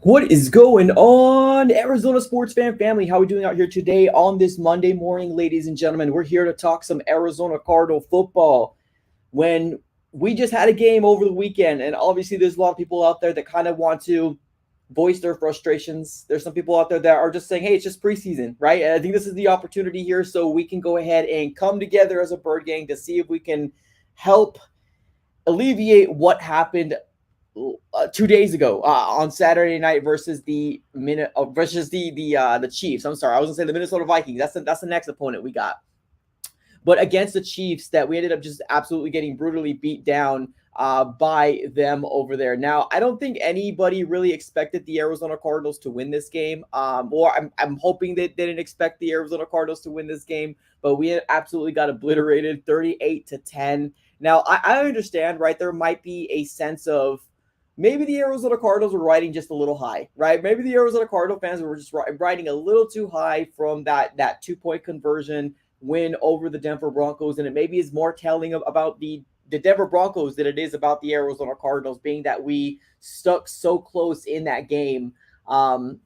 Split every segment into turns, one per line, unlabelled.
What is going on, Arizona sports fan family? How are we doing out here today on this Monday morning, ladies and gentlemen? We're here to talk some Arizona Cardinal football. When we just had a game over the weekend, and obviously there's a lot of people out there that kind of want to voice their frustrations. There's some people out there that are just saying, hey, it's just preseason, right? And I think this is the opportunity here so we can go ahead and come together as a bird gang to see if we can help alleviate what happened 2 days ago on Saturday night versus the Chiefs. I'm sorry, I was gonna say the Minnesota Vikings. That's the next opponent we got. But against the Chiefs, that we ended up just absolutely getting brutally beat down by them over there. Now, I don't think anybody really expected the Arizona Cardinals to win this game. Or I'm hoping they didn't expect the Arizona Cardinals to win this game, but we absolutely got obliterated 38-10. Now, I understand, right? There might be a sense of maybe the Arizona Cardinals were riding just a little high, right? Maybe the Arizona Cardinal fans were just riding a little too high from that 2-point conversion win over the Denver Broncos, and it maybe is more telling about the Denver Broncos than it is about the Arizona Cardinals, being that we stuck so close in that game, and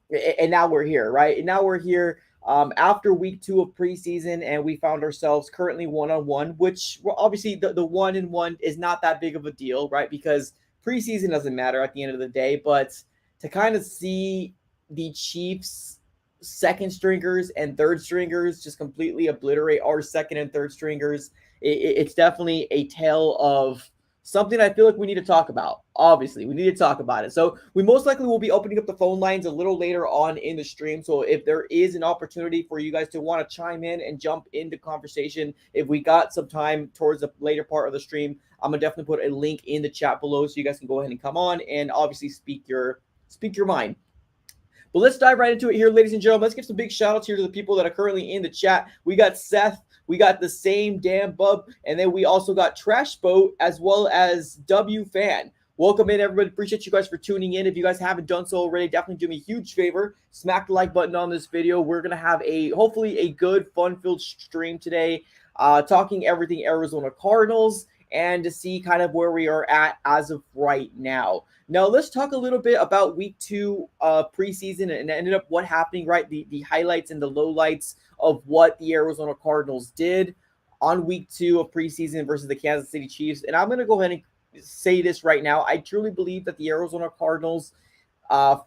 now we're here, right? And now we're here after week 2 of preseason, and we found ourselves currently 1-1, which obviously the 1-1 is not that big of a deal, right? Because preseason doesn't matter at the end of the day, but to kind of see the Chiefs' second stringers and third stringers just completely obliterate our second and third stringers, it's definitely a tale of something I feel like we need to talk about. Obviously, we need to talk about it. So we most likely will be opening up the phone lines a little later on in the stream. So if there is an opportunity for you guys to want to chime in and jump into conversation, if we got some time towards the later part of the stream, I'm gonna definitely put a link in the chat below so you guys can go ahead and come on and obviously speak your mind. But let's dive right into it here, ladies and gentlemen. Let's give some big shout outs here to the people that are currently in the chat. We got Seth, we got the same damn bub, and then we also got Trash Boat as well as W Fan. Welcome in, everybody. Appreciate you guys for tuning in. If you guys haven't done so already, definitely do me a huge favor. Smack the like button on this video. We're going to have hopefully a good, fun-filled stream today, talking everything Arizona Cardinals and to see kind of where we are at as of right now. Now, let's talk a little bit about week 2 preseason and ended up what happening, right? The highlights and the lowlights of what the Arizona Cardinals did on week 2 of preseason versus the Kansas City Chiefs. And I'm going to go ahead and say this right now. I truly believe that the Arizona Cardinals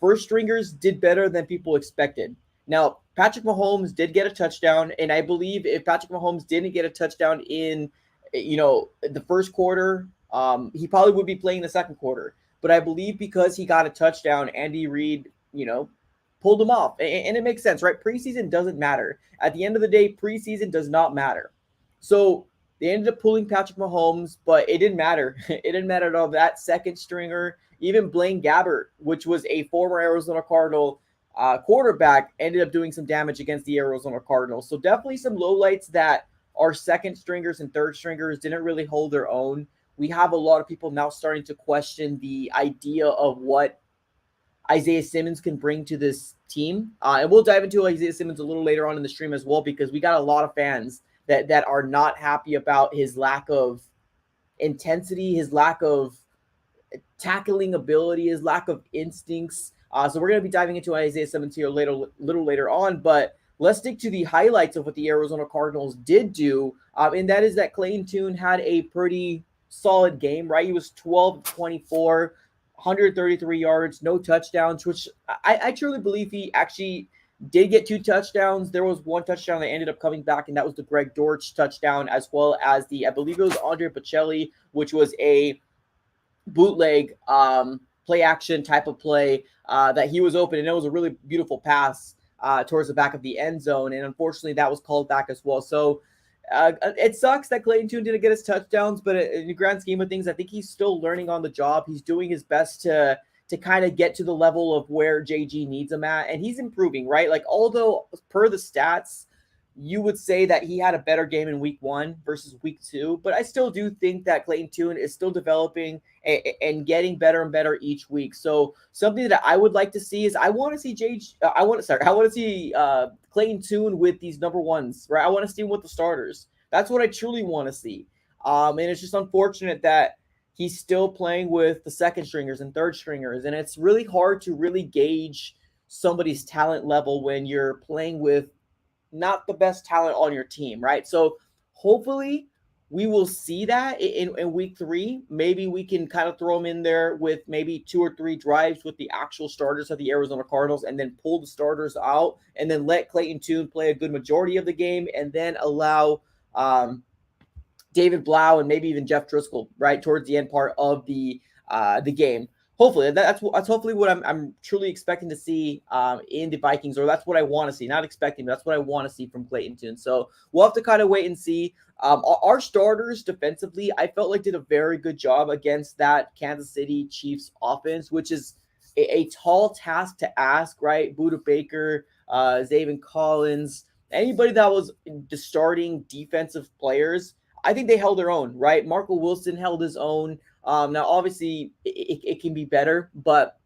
first stringers did better than people expected. Now, Patrick Mahomes did get a touchdown, and I believe if Patrick Mahomes didn't get a touchdown in the first quarter, he probably would be playing the second quarter. But I believe because he got a touchdown, Andy Reid, pulled him off. And it makes sense, right? Preseason doesn't matter. At the end of the day, preseason does not matter. So they ended up pulling Patrick Mahomes, but it didn't matter. It didn't matter at all. That second stringer, even Blaine Gabbert, which was a former Arizona Cardinal quarterback, ended up doing some damage against the Arizona Cardinals. So definitely some lowlights that our second stringers and third stringers didn't really hold their own. We have a lot of people now starting to question the idea of what Isaiah Simmons can bring to this team. And we'll dive into Isaiah Simmons a little later on in the stream as well, because we got a lot of fans that are not happy about his lack of intensity, his lack of tackling ability, his lack of instincts. So we're going to be diving into Isaiah Simmons here a little later on. But let's stick to the highlights of what the Arizona Cardinals did do. And that is that Clayton Tune had a pretty solid game, right? He was 12 24, 133 yards, no touchdowns, which I truly believe he actually did get 2 touchdowns. There was one touchdown that ended up coming back, and that was the Greg Dortch touchdown, as well as I believe it was Andre Pacelli, which was a bootleg play action type of play that he was open, and it was a really beautiful pass towards the back of the end zone. And unfortunately, that was called back as well. So it sucks that Clayton Tune didn't get his touchdowns, but in the grand scheme of things, I think he's still learning on the job. He's doing his best to kind of get to the level of where JG needs him at, and he's improving, right? Like, although per the stats, you would say that he had a better game in week 1 versus week 2, but I still do think that Clayton Tune is still developing and getting better and better each week. So something that I would like to see is I want to see Clayton Tune with these number ones, right? I want to see him with the starters. That's what I truly want to see. And it's just unfortunate that he's still playing with the second stringers and third stringers, and it's really hard to really gauge somebody's talent level when you're playing with not the best talent on your team, right? So hopefully we will see that in week 3. Maybe we can kind of throw him in there with maybe 2 or 3 drives with the actual starters of the Arizona Cardinals, and then pull the starters out, and then let Clayton Tune play a good majority of the game, and then allow David Blau and maybe even Jeff Driscoll right towards the end part of the game. Hopefully, that's hopefully what I'm truly expecting to see in the Vikings, or that's what I want to see. Not expecting, but that's what I want to see from Clayton Tune. So we'll have to kind of wait and see. Our starters defensively, I felt like did a very good job against that Kansas City Chiefs offense, which is a tall task to ask, right? Budda Baker, Zaven Collins, anybody that was the starting defensive players, I think they held their own, right? Marco Wilson held his own. Now, obviously, it can be better, but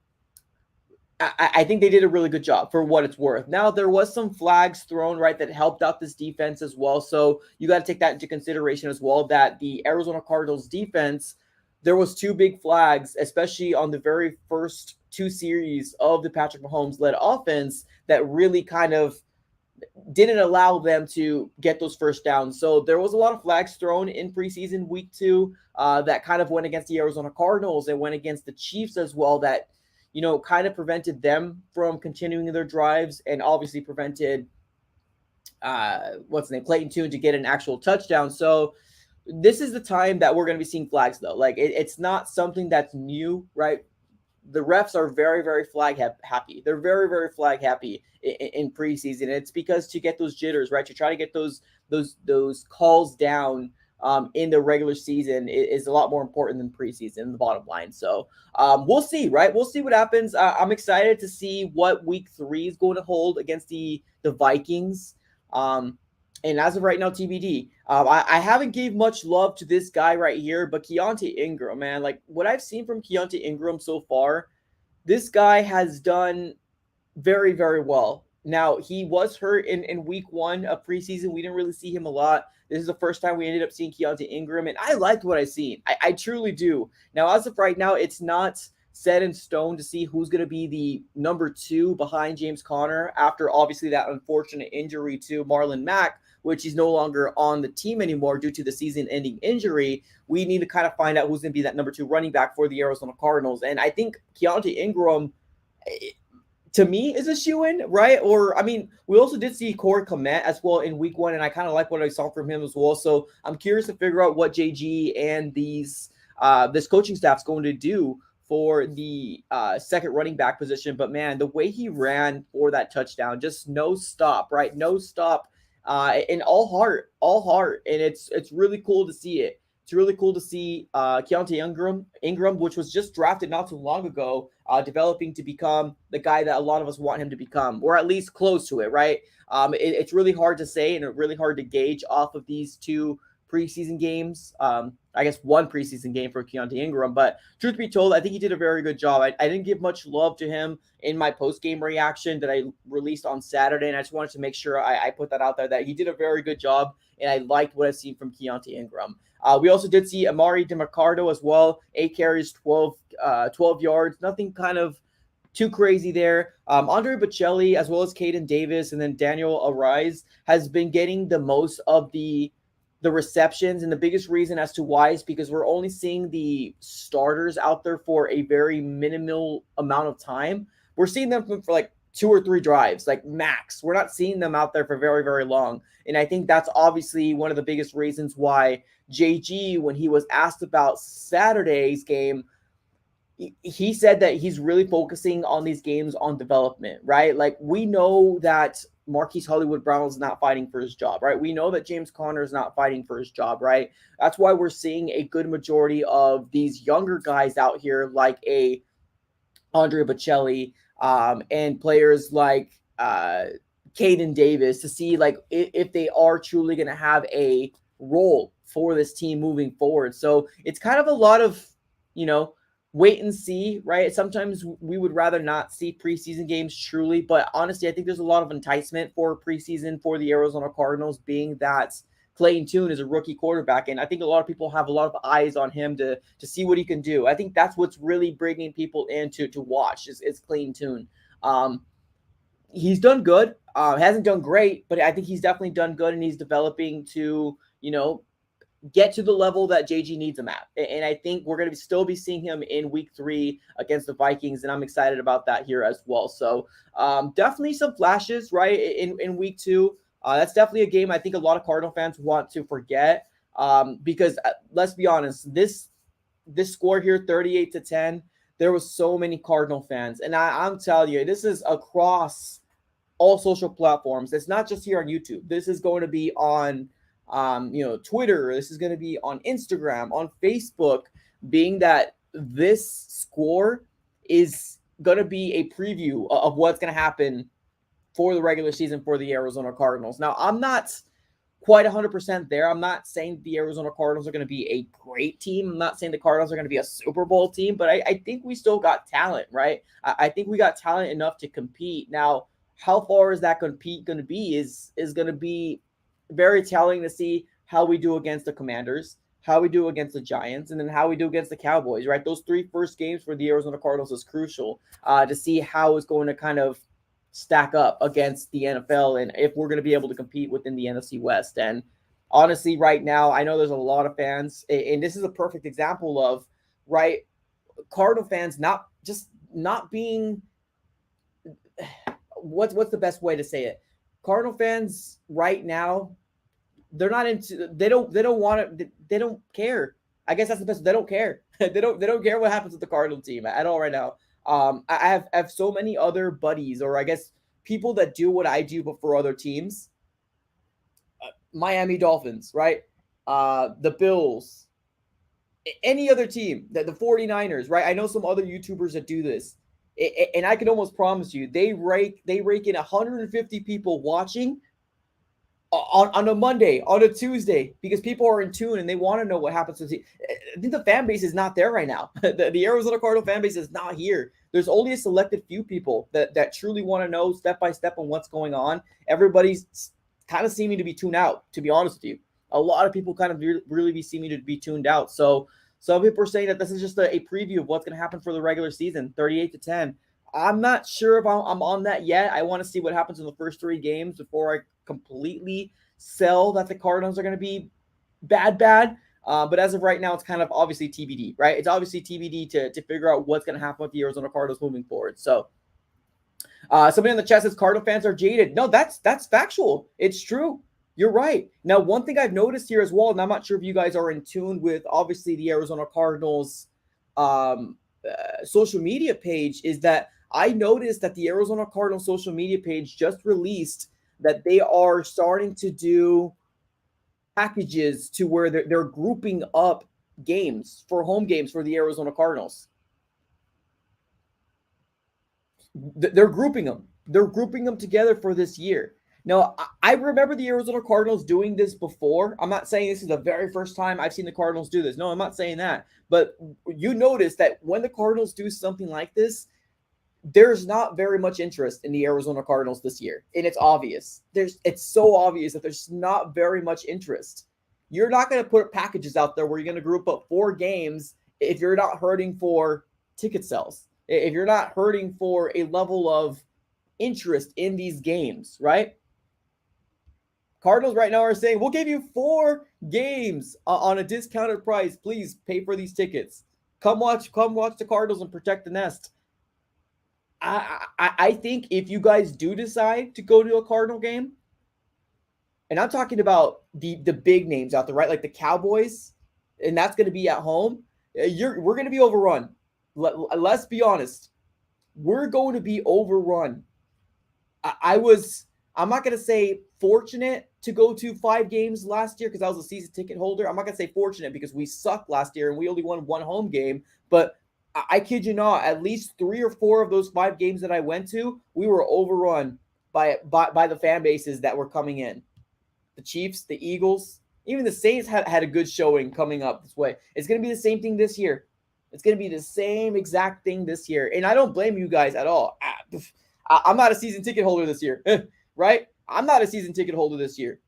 I think they did a really good job for what it's worth. Now, there was some flags thrown, right, that helped out this defense as well. So you got to take that into consideration as well, that the Arizona Cardinals defense, there was 2 big flags, especially on the very first 2 series of the Patrick Mahomes-led offense, that really kind of didn't allow them to get those first downs. So there was a lot of flags thrown in preseason week 2 that kind of went against the Arizona Cardinals and went against the Chiefs as well, that, kind of prevented them from continuing their drives, and obviously prevented Clayton Tune to get an actual touchdown. So this is the time that we're going to be seeing flags, though. Like, it's not something that's new, right? The refs are very, very flag happy. They're very, very flag happy in preseason. It's because to get those jitters, right? To try to get those calls down in the regular season is a lot more important than preseason, the bottom line. So we'll see, right? We'll see what happens. I'm excited to see what week 3 is going to hold against the Vikings. And as of right now, TBD. I haven't gave much love to this guy right here, but Keontae Ingram, man, like what I've seen from Keontae Ingram so far, this guy has done very, very well. Now, he was hurt in week 1 of preseason. We didn't really see him a lot. This is the first time we ended up seeing Keontae Ingram, and I liked what I've seen. I truly do. Now, as of right now, it's not set in stone to see who's going to be the number 2 behind James Conner after obviously that unfortunate injury to Marlon Mack, which he's no longer on the team anymore due to the season-ending injury. We need to kind of find out who's going to be that number 2 running back for the Arizona Cardinals. And I think Keontae Ingram, to me, is a shoo-in, right? Or, I mean, we also did see Corey Clement as well in week 1, and I kind of like what I saw from him as well. So I'm curious to figure out what JG and this coaching staff's going to do for the second running back position. But, man, the way he ran for that touchdown, just no stop, right? No stop. And all heart. And it's really cool to see it. It's really cool to see Keontae Ingram, which was just drafted not too long ago, developing to become the guy that a lot of us want him to become, or at least close to it, right? It's really hard to say and really hard to gauge off of these 2 preseason games. I guess 1 preseason game for Keontae Ingram, but truth be told, I think he did a very good job. I didn't give much love to him in my post-game reaction that I released on Saturday, and I just wanted to make sure I put that out there, that he did a very good job, and I liked what I've seen from Keontae Ingram. We also did see Amari DeMarcado as well, 8 carries, 12 yards, nothing kind of too crazy there. Andre Bocelli, as well as Caden Davis, and then Daniel Arise has been getting the most of the receptions, and the biggest reason as to why is because we're only seeing the starters out there for a very minimal amount of time. We're seeing them for like 2 or 3 drives, like max. We're not seeing them out there for very, very long. And I think that's obviously one of the biggest reasons why JG, when he was asked about Saturday's game, he said that he's really focusing on these games on development, right? Like, we know that Marquise Hollywood Brown is not fighting for his job, right? We know that James Conner is not fighting for his job, right? That's why we're seeing a good majority of these younger guys out here, like a Andre Bocelli, and players like Caden Davis, to see like if they are truly going to have a role for this team moving forward. So it's kind of a lot of, wait and see, right? Sometimes we would rather not see preseason games truly, but honestly, I think there's a lot of enticement for preseason for the Arizona Cardinals, being that Clayton Tune is a rookie quarterback, and I think a lot of people have a lot of eyes on him to see what he can do. I think that's what's really bringing people in to watch is Clayton Tune. He's done good. Hasn't done great, but I think he's definitely done good, and he's developing to, get to the level that JG needs him at. And I think we're going to still be seeing him in week 3 against the Vikings, and I'm excited about that here as well. So definitely some flashes, right, in week 2. That's definitely a game I think a lot of Cardinal fans want to forget, because let's be honest, this score here, 38-10, there was so many Cardinal fans. And I'm telling you, this is across all social platforms. It's not just here on YouTube. This is going to be on Twitter. This is going to be on Instagram, on Facebook, being that this score is going to be a preview of what's going to happen for the regular season for the Arizona Cardinals. Now, I'm not quite 100% there. I'm not saying the Arizona Cardinals are going to be a great team. I'm not saying the Cardinals are going to be a Super Bowl team, but I think we still got talent, right? I think we got talent enough to compete. Now, how far is that compete going to be is going to be very telling to see how we do against the Commanders, how we do against the Giants, and then how we do against the Cowboys, right? Those 3 first games for the Arizona Cardinals is crucial to see how it's going to kind of stack up against the NFL and if we're going to be able to compete within the NFC West. And honestly, right now, I know there's a lot of fans, and this is a perfect example of, right, Cardinal fans not being, what's the best way to say it? Cardinal fans right now, they're not into, they don't want to, they don't care. I guess that's the best. They don't care. they don't care what happens with the Cardinal team at all right now. I have so many other buddies, or I guess people that do what I do, but for other teams. Miami Dolphins, right? The Bills, any other team, the 49ers, right? I know some other YouTubers that do this. And I can almost promise you, they rake in 150 people watching on a Monday, on a Tuesday, because people are in tune and they want to know what happens to the team. I think the fan base is not there right now. the Arizona Cardinal fan base is not here. There's only a selected few people that truly want to know step by step on what's going on. Everybody's kind of seeming to be tuned out, to be honest with you. A lot of people kind of really be seeming to be tuned out. So some people are saying that this is just a preview of what's going to happen for the regular season, 38-10. I'm not sure if I'm on that yet. I want to see what happens in the first 3 games before I completely sell that the Cardinals are going to be bad. But as of right now, it's kind of obviously TBD, right? It's obviously TBD to figure out what's going to happen with the Arizona Cardinals moving forward. So somebody in the chat says Cardinal fans are jaded. No, that's factual. It's true. You're right. Now, one thing I've noticed here as well, and I'm not sure if you guys are in tune with, obviously, the Arizona Cardinals social media page, is that I noticed that the Arizona Cardinals social media page just released that they are starting to do packages to where they're grouping up games for home games for the Arizona Cardinals. They're grouping them. They're grouping them together for this year. Now, I remember the Arizona Cardinals doing this before. I'm not saying this is the very first time I've seen the Cardinals do this. No, I'm not saying that. But you notice that when the Cardinals do something like this, there's not very much interest in the Arizona Cardinals this year. And it's obvious. It's so obvious that there's not very much interest. You're not going to put packages out there where you're going to group up 4 games if you're not hurting for ticket sales. if you're not hurting for a level of interest in these games, right? Cardinals right now are saying, we'll give you 4 games on a discounted price. Please pay for these tickets. Come watch the Cardinals and protect the nest. I think if you guys do decide to go to a Cardinal game, and I'm talking about the big names out there, right? Like the Cowboys, and that's going to be at home. We're going to be overrun. Let's be honest. We're going to be overrun. I'm not going to say fortunate to go to 5 games last year because I was a season ticket holder. I'm not going to say fortunate because we sucked last year and we only won 1 home game. But I kid you not, at least 3 or 4 of those 5 games that I went to, we were overrun by the fan bases that were coming in. The Chiefs, the Eagles, even the Saints had a good showing coming up this way. It's going to be the same thing this year. It's going to be the same exact thing this year. And I don't blame you guys at all. I'm not a season ticket holder this year, right? I'm not a season ticket holder this year.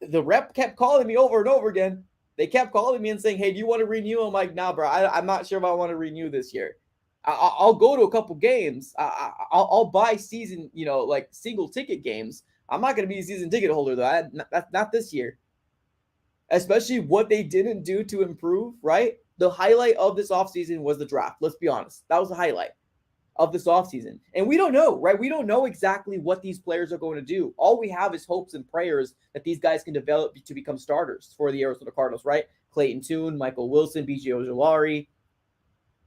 The rep kept calling me over and over again. They kept calling me and saying, hey, do you want to renew? I'm like, nah, bro, I'm not sure if I want to renew this year. I'll go to a couple games. I'll buy season, like single ticket games. I'm not going to be a season ticket holder, though. Not this year. Especially what they didn't do to improve, right? The highlight of this offseason was the draft. Let's be honest. That was the highlight of this offseason. And we don't know, right? We don't know exactly what these players are going to do. All we have is hopes and prayers that these guys can develop to become starters for the Arizona Cardinals, right? Clayton Tune, Michael Wilson, B.J. Ojulari,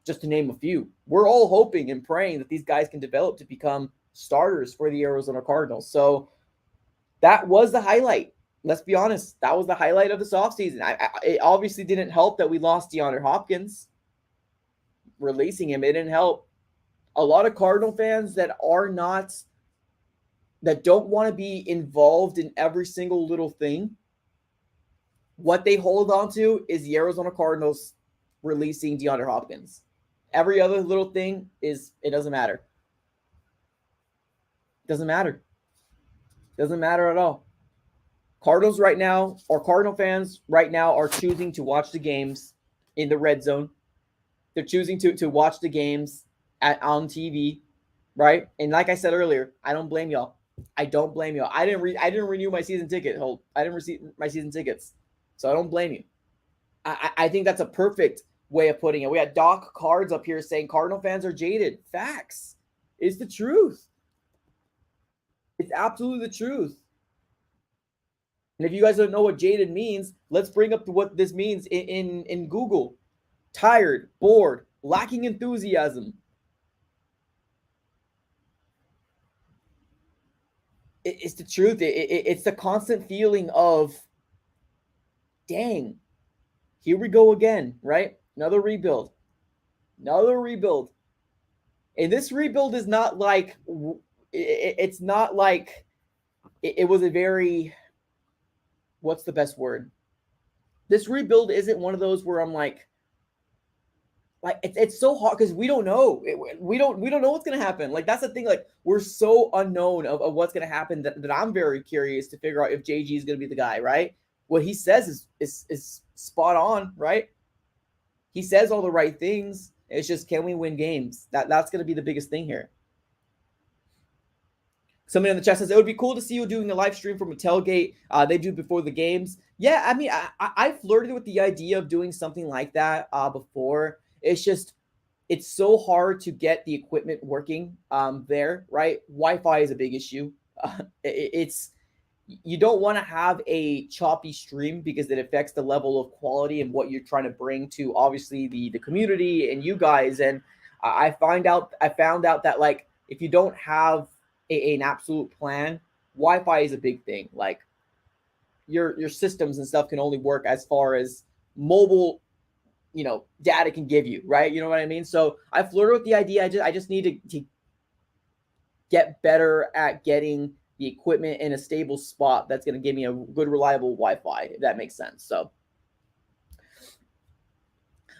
just to name a few. We're all hoping and praying that these guys can develop to become starters for the Arizona Cardinals. So that was the highlight. Let's be honest. That was the highlight of this offseason. It obviously didn't help that we lost DeAndre Hopkins. Releasing him, it didn't help. A lot of Cardinal fans that don't want to be involved in every single little thing, what they hold on to is the Arizona Cardinals releasing DeAndre Hopkins. Every other little thing it doesn't matter. Doesn't matter. Doesn't matter at all. Cardinals right now, or Cardinal fans right now, are choosing to watch the games in the red zone. They're choosing to watch the games on TV, right? And like I said earlier, I don't blame y'all. I don't blame y'all. I didn't renew my season ticket. I didn't receive my season tickets, so I don't blame you. I think that's a perfect way of putting it. We had Doc Cards up here saying Cardinal fans are jaded. Facts. It's the truth. It's absolutely the truth. And if you guys don't know what jaded means, let's bring up what this means in Google. Tired, bored, lacking enthusiasm. It's the truth. It's the constant feeling of, dang, here we go again, right? Another rebuild. And this rebuild is not like, it's not like it was a very, what's the best word? This rebuild isn't one of those where I'm like it's so hard because we don't know. We don't know what's gonna happen. Like that's the thing. Like we're so unknown of what's gonna happen that I'm very curious to figure out if JG is gonna be the guy. Right? What he says is spot on. Right? He says all the right things. It's just, can we win games? That's gonna be the biggest thing here. Somebody in the chat says it would be cool to see you doing a live stream from a tailgate. They do before the games. Yeah, I mean, I flirted with the idea of doing something like that before. It's just, it's so hard to get the equipment working there, right? Wi-Fi is a big issue. You don't want to have a choppy stream because it affects the level of quality and what you're trying to bring to obviously the community and you guys. And I found out that like if you don't have an absolute plan, Wi-Fi is a big thing. Like your systems and stuff can only work as far as mobile, data can give you, right? You know what I mean? So I flirted with the idea. I just need to get better at getting the equipment in a stable spot that's going to give me a good, reliable Wi-Fi, if that makes sense. So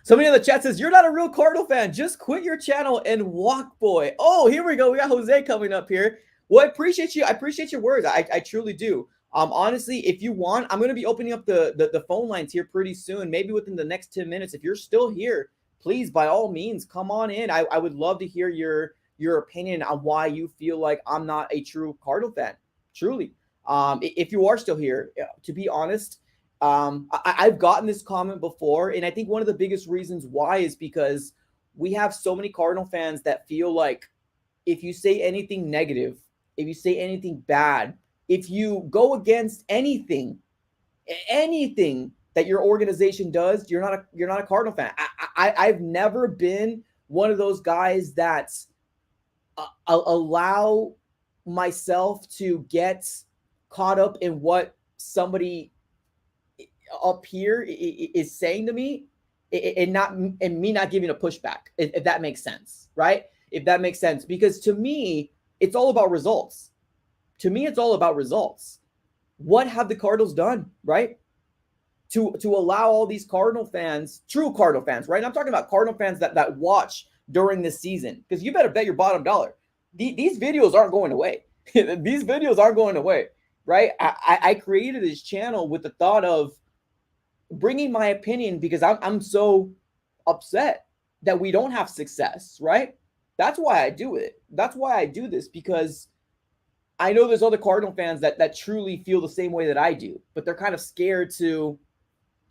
somebody in the chat says, you're not a real Cardinal fan. Just quit your channel and walk, boy. Oh, here we go. We got Jose coming up here. Well, I appreciate you. I appreciate your words. I truly do. Honestly, if you want, I'm going to be opening up the phone lines here pretty soon, maybe within the next 10 minutes. If you're still here, please, by all means, come on in. I would love to hear your opinion on why you feel like I'm not a true Cardinal fan. Truly. If you are still here, to be honest, I've gotten this comment before, and I think one of the biggest reasons why is because we have so many Cardinal fans that feel like if you say anything negative, if you say anything bad, if you go against anything that your organization does, you're not a Cardinal fan. I've never been one of those guys that allow myself to get caught up in what somebody up here is saying to me, and me not giving a pushback, if that makes sense, right? If that makes sense, because to me, it's all about results. To me, it's all about results. What have the Cardinals done, right? To allow all these Cardinal fans, true Cardinal fans, right? I'm talking about Cardinal fans that watch during this season, because you better bet your bottom dollar. These videos aren't going away. These videos aren't going away, right? I created this channel with the thought of bringing my opinion because I'm so upset that we don't have success, right? That's why I do it. That's why I do this, because I know there's other Cardinal fans that truly feel the same way that I do, but they're kind of scared to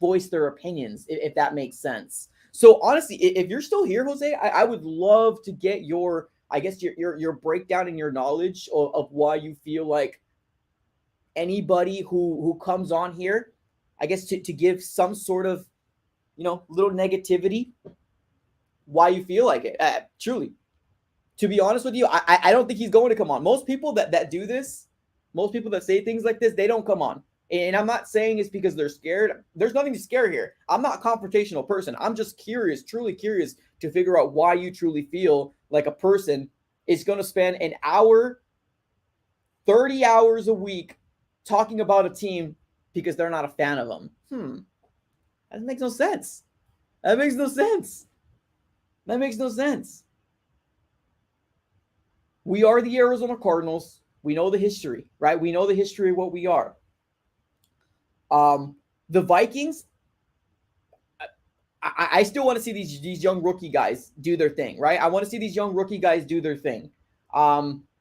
voice their opinions, if that makes sense. So honestly, if you're still here, Jose, I would love to get your, I guess your breakdown and your knowledge of why you feel like anybody who comes on here, I guess to give some sort of, little negativity, why you feel like it. Truly, to be honest with you, I don't think he's going to come on. Most people that do this, most people that say things like this, they don't come on. And I'm not saying it's because they're scared. There's nothing to scare here. I'm not a confrontational person. I'm just curious, truly curious to figure out why you truly feel like a person is going to spend an hour, 30 hours a week talking about a team because they're not a fan of them. That makes no sense. That makes no sense. That makes no sense. We are the Arizona Cardinals. We know the history, right? We know the history of what we are. The Vikings, I still want to see these young rookie guys do their thing, right? I want to see these young rookie guys do their thing.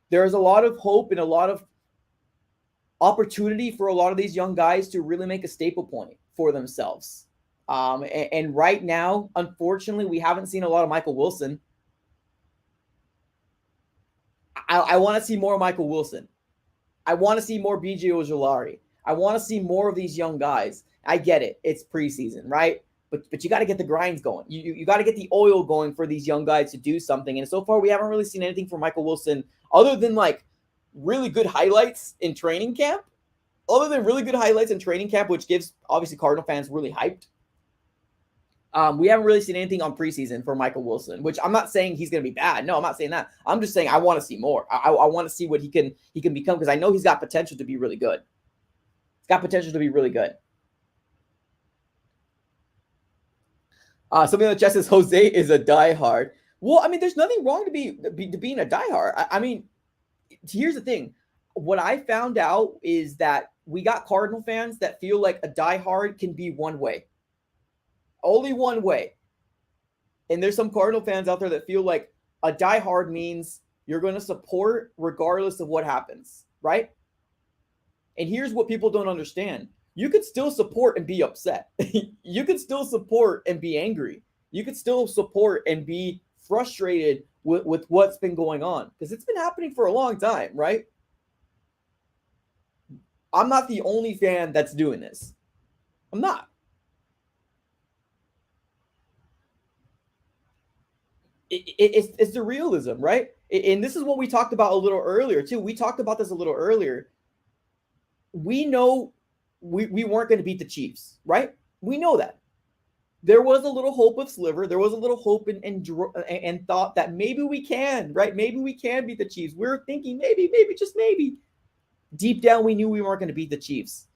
There's a lot of hope and a lot of opportunity for a lot of these young guys to really make a staple point for themselves. And right now, unfortunately, we haven't seen a lot of Michael Wilson. I want to see more Michael Wilson. I want to see more BJ Ojulari. I want to see more of these young guys. I get it. It's preseason, right? But you got to get the grinds going. You got to get the oil going for these young guys to do something. And so far, we haven't really seen anything from Michael Wilson other than like really good highlights in training camp. Other than really good highlights in training camp, which gives obviously Cardinal fans really hyped. We haven't really seen anything on preseason for Michael Wilson, which I'm not saying he's going to be bad. No, I'm not saying that. I'm just saying I want to see more. I want to see what he can become, because I know he's got potential to be really good. He's got potential to be really good. Something in the chat says Jose is a diehard. Well, I mean, there's nothing wrong to being a diehard. I mean, here's the thing. What I found out is that we got Cardinal fans that feel like a diehard can be one way. Only one way. And there's some Cardinal fans out there that feel like a diehard means you're going to support regardless of what happens, right? And here's what people don't understand. You could still support and be upset. You could still support and be angry. You could still support and be frustrated with what's been going on, because it's been happening for a long time, right? I'm not the only fan that's doing this. I'm not. It's the realism, right? And this is what we talked about a little earlier, too. We talked about this a little earlier. We know we weren't going to beat the Chiefs, right? We know that. There was a little hope of sliver. There was a little hope and thought that maybe we can, right? Maybe we can beat the Chiefs. We were thinking maybe, just maybe. Deep down, we knew we weren't going to beat the Chiefs.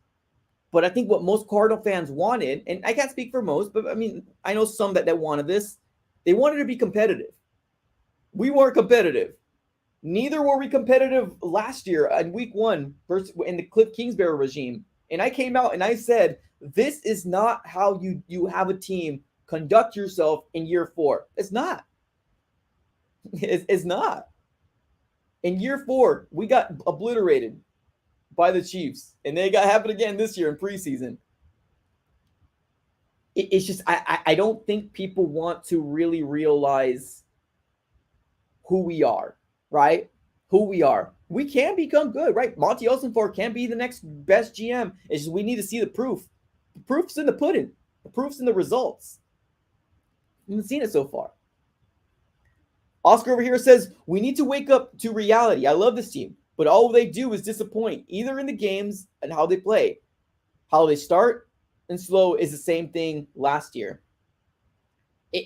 But I think what most Cardinal fans wanted, and I can't speak for most, but I mean, I know some that wanted this. They wanted to be competitive. We weren't competitive. Neither were we competitive last year in week 1 in the Cliff Kingsbury regime. And I came out and I said, this is not how you have a team conduct yourself in year 4. It's not. It's not. In year 4, we got obliterated by the Chiefs, and they got happened again this year in preseason. It's just I don't think people want to really realize who we are, right? Who we are. We can become good, right? Monty Ossenfort can be the next best GM. It's just we need to see the proof. The proof's in the pudding. The proof's in the results. We haven't seen it so far. Oscar over here says, we need to wake up to reality. I love this team, but all they do is disappoint, either in the games and how they play. How they start and slow is the same thing last year.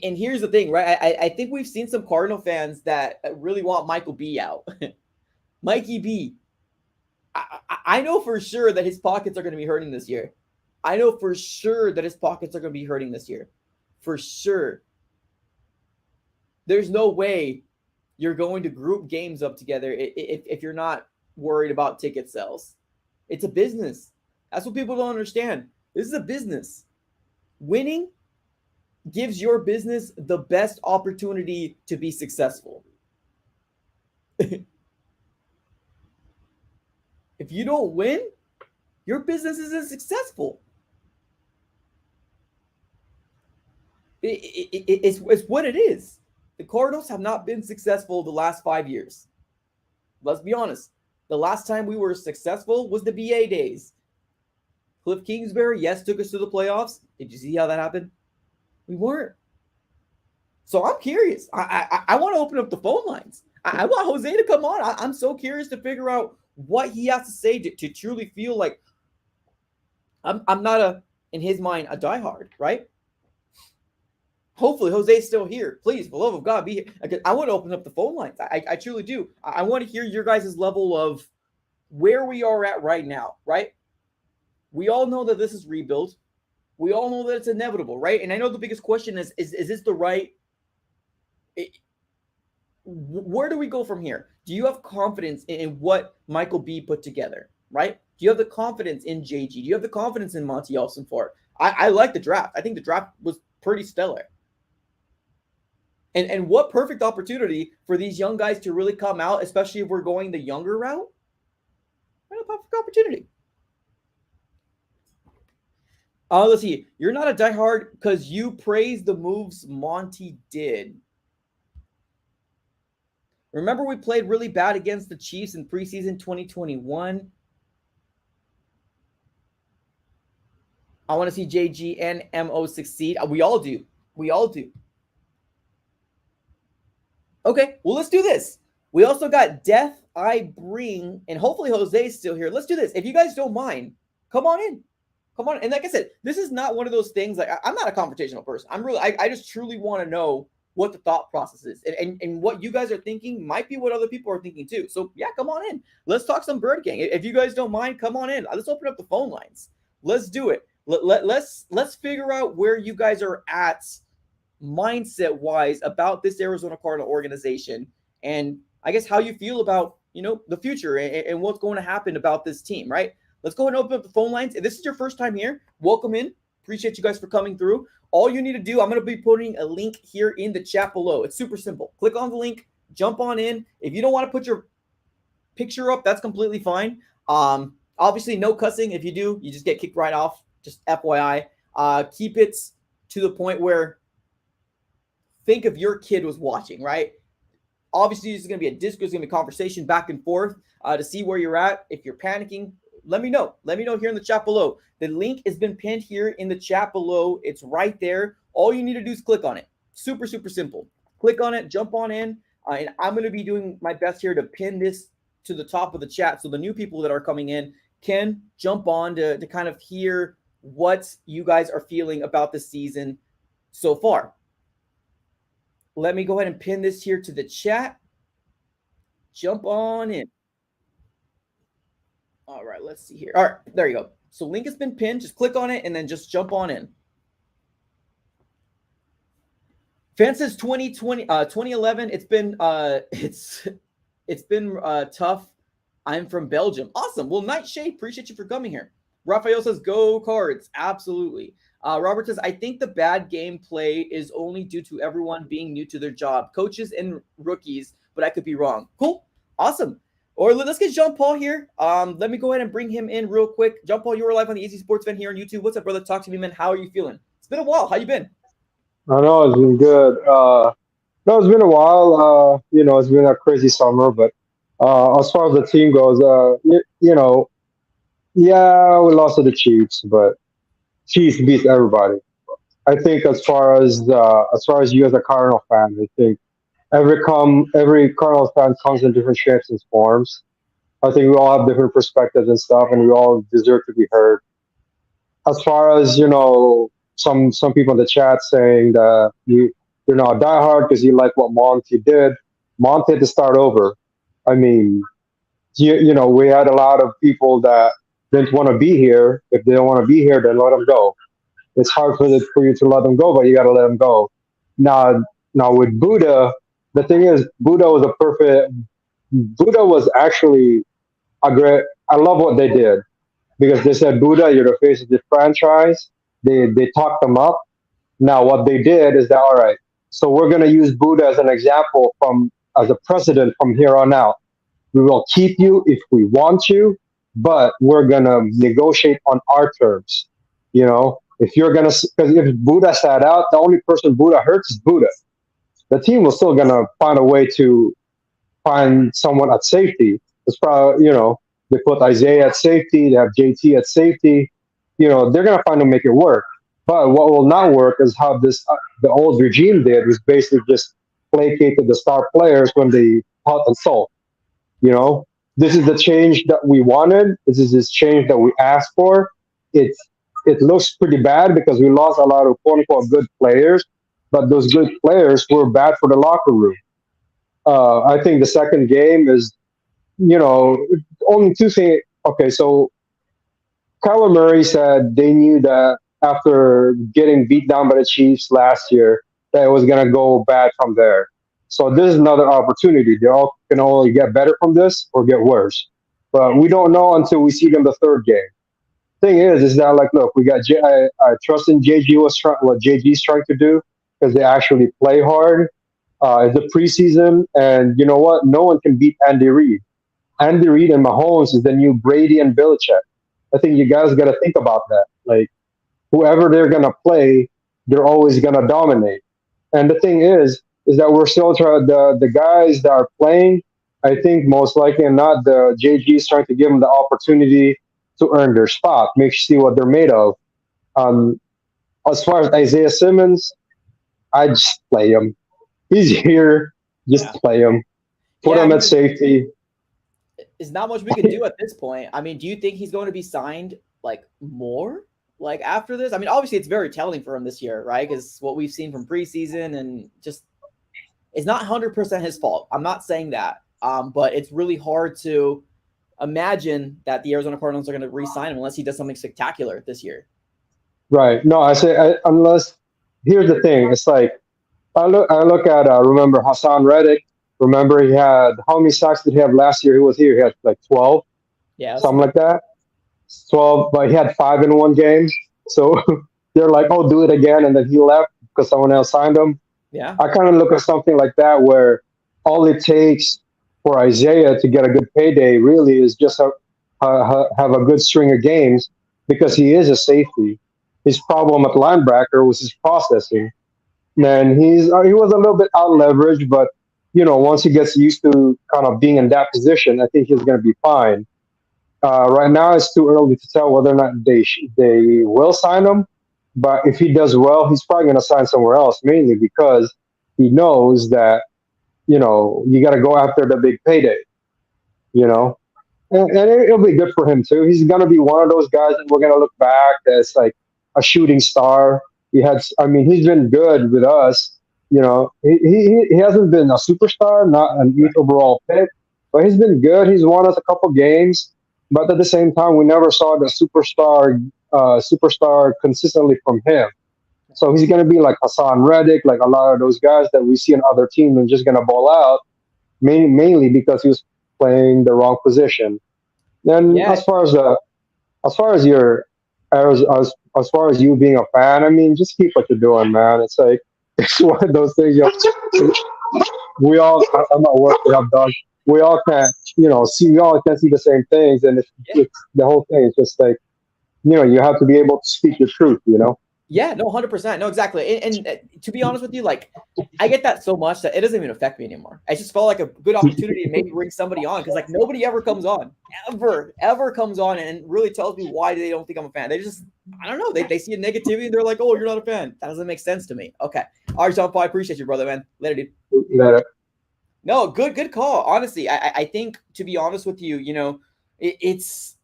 And here's the thing, right? I think we've seen some Cardinal fans that really want Michael B out. Mikey B. I know for sure that his pockets are going to be hurting this year. I know for sure that his pockets are going to be hurting this year. For sure. There's no way you're going to group games up together if you're not worried about ticket sales. It's a business. That's what people don't understand. This is a business. Winning gives your business the best opportunity to be successful. If you don't win, your business isn't successful. It's what it is. The Cardinals have not been successful the last 5 years. Let's be honest. The last time we were successful was the BA days. Cliff Kingsbury, yes, took us to the playoffs. Did you see how that happened? We weren't. So I'm curious. I want to open up the phone lines. I want Jose to come on. I'm so curious to figure out what he has to say to truly feel like I'm not in his mind, a diehard, right? Hopefully Jose's still here. Please, for the love of God, be here. I want to open up the phone lines. I truly do. I want to hear your guys' level of where we are at right now, right? We all know that this is rebuild. We all know that it's inevitable, right? And I know the biggest question is this the right... Where do we go from here? Do you have confidence in what Michael B put together, right? Do you have the confidence in JG? Do you have the confidence in Monty Ossenfort? I like the draft. I think the draft was pretty stellar. And what perfect opportunity for these young guys to really come out, especially if we're going the younger route. What a perfect opportunity. Let's see. You're not a diehard because you praise the moves Monty did. Remember we played really bad against the Chiefs in preseason 2021? I want to see JG and MO succeed. We all do. We all do. Okay, well, let's do this. We also got Death I Bring, and hopefully Jose's still here. Let's do this. If you guys don't mind, come on in. Come on. And like I said, this is not one of those things, like I'm not a confrontational person. I just truly want to know what the thought process is. And what you guys are thinking might be what other people are thinking too. So yeah, come on in. Let's talk some Bird Gang. If you guys don't mind, come on in. Let's open up the phone lines. Let's do it. Let's figure out where you guys are at mindset wise about this Arizona Cardinal organization, and I guess how you feel about, the future and what's going to happen about this team, right? Let's go ahead and open up the phone lines. If this is your first time here, welcome in. Appreciate you guys for coming through. All you need to do, I'm going to be putting a link here in the chat below. It's super simple. Click on the link, jump on in. If you don't want to put your picture up, that's completely fine. Obviously no cussing. If you do, you just get kicked right off. Just FYI. Keep it to the point where think if your kid was watching, right? Obviously, this is going to be a discourse, it's going to be a conversation back and forth to see where you're at. If you're panicking, let me know. Let me know here in the chat below. The link has been pinned here in the chat below. It's right there. All you need to do is click on it. Super, super simple. Click on it, jump on in, and I'm going to be doing my best here to pin this to the top of the chat so the new people that are coming in can jump on to kind of hear what you guys are feeling about the season so far. Let me go ahead and pin this here to the chat. Jump on in. All right, let's see here. All right, there you go. So link has been pinned. Just click on it and then just jump on in. Fan says 2011. It's been tough. I'm from Belgium. Awesome. Well, Nightshade, appreciate you for coming here. Raphael says, go Cards. Absolutely. Robert says, I think the bad gameplay is only due to everyone being new to their job, coaches and rookies, but I could be wrong. Cool. Awesome. Or let's get Jean Paul here. Let me go ahead and bring him in real quick. Jean Paul, you are live on the Easy Sports Fan here on YouTube. What's up, brother? Talk to me, man. How are you feeling? It's been a while. How you been?
I know it's been good. No, it's been a while. It's been a crazy summer, but as far as the team goes, yeah, we lost to the Chiefs, but Chiefs beat everybody. I think as far as you as a Cardinal fan, I think every Cardinal fan comes in different shapes and forms. I think we all have different perspectives and stuff, and we all deserve to be heard. As far as some people in the chat saying that you're not diehard because you like what Monty did. Monty had to start over. I mean, we had a lot of people that didn't want to be here. If they don't want to be here, then let them go. It's hard for you to let them go, but you got to let them go. Now, now with Buddha, the thing is, Buddha was actually a great. I love what they did because they said, Buddha, you're the face of the franchise. They talked them up. Now, what they did is that, all right, so we're going to use Buddha as an example as a precedent from here on out. We will keep you if we want you, but we're going to negotiate on our terms. If you're going to, because if Buddha sat out, the only person Buddha hurts is Buddha. The team was still going to find a way to find someone at safety. It's probably, they put Isaiah at safety, they have JT at safety. They're going to find to make it work. But what will not work is how the old regime did, was basically just placated the star players when they hot and sold. You know, this is the change that we wanted. This change that we asked for. It it looks pretty bad because we lost a lot of quote unquote good players, but those good players were bad for the locker room. I think the second game is, only two things. Okay, so Kyler Murray said they knew that after getting beat down by the Chiefs last year, that it was going to go bad from there. So this is another opportunity. They all can only get better from this or get worse. But we don't know until we see them the third game. Thing is that like, look, we got. I trust in JG what JG's trying to do because they actually play hard. It's a preseason, and you know what? No one can beat Andy Reid. Andy Reid and Mahomes is the new Brady and Belichick. I think you guys got to think about that. Like, whoever they're gonna play, they're always gonna dominate. And the thing is that we're still trying the guys that are playing. I think most likely and not, the JG is trying to give them the opportunity to earn their spot, make see what they're made of. Um, as far as Isaiah Simmons, I just play him. He's here, just
Yeah.
play him. Put
Yeah, I
him at
mean,
safety.
there's not much we can do at this point. I mean, do you think he's going to be signed like more like after this? I mean, obviously it's very telling for him this year, right? Because what we've seen from preseason and just it's not 100% his fault. I'm not saying that. But it's really hard to imagine that the Arizona Cardinals are going to re-sign him unless he does something spectacular this year.
Right. No, unless here's the thing. It's like I look at remember Hassan Reddick. Remember he had how many sacks did he have last year? He was here. He had like 12,
Yeah, that's
something
something.
like that. 12, but he had five in one game. So they're like, oh, do it again, and then he left because someone else signed him.
Yeah.
I kind of look at something like that where all it takes for Isaiah to get a good payday really is just have a good string of games because he is a safety. His problem at linebacker was his processing. And he was a little bit out leveraged, but once he gets used to kind of being in that position, I think he's going to be fine. Right now, it's too early to tell whether or not they will sign him. But if he does well, he's probably going to sign somewhere else, mainly because he knows that you got to go after the big payday. You know, and it'll be good for him too. He's going to be one of those guys that we're going to look back as like a shooting star. I mean, he's been good with us. He hasn't been a superstar, not an eighth
Right.
overall pick, but he's been good. He's won us a couple games, but at the same time, we never saw the superstar consistently from him. So he's going to be like Hassan Reddick, like a lot of those guys that we see in other teams, and just going to ball out mainly because he was playing the wrong position. Then
Yeah.
as far as as far as your as far as you being a fan, I mean, just keep what you're doing, man. It's like it's one of those things. We all, I'm at work. We have dogs. We all can't, see. We all can't see the same things, and
Yeah.
it's the whole thing. It's just like you have to be able to speak your truth.
Yeah, no, 100%. No, exactly. And to be honest with you, like, I get that so much that it doesn't even affect me anymore. I just felt like a good opportunity to maybe bring somebody on because, like, nobody ever comes on, ever comes on and really tells me why they don't think I'm a fan. They just, I don't know. They see a negativity and they're like, oh, you're not a fan. That doesn't make sense to me. Okay. All right, John Paul, I appreciate you, brother, man. Later, dude.
That
No, good call. Honestly, I think, to be honest with you, it's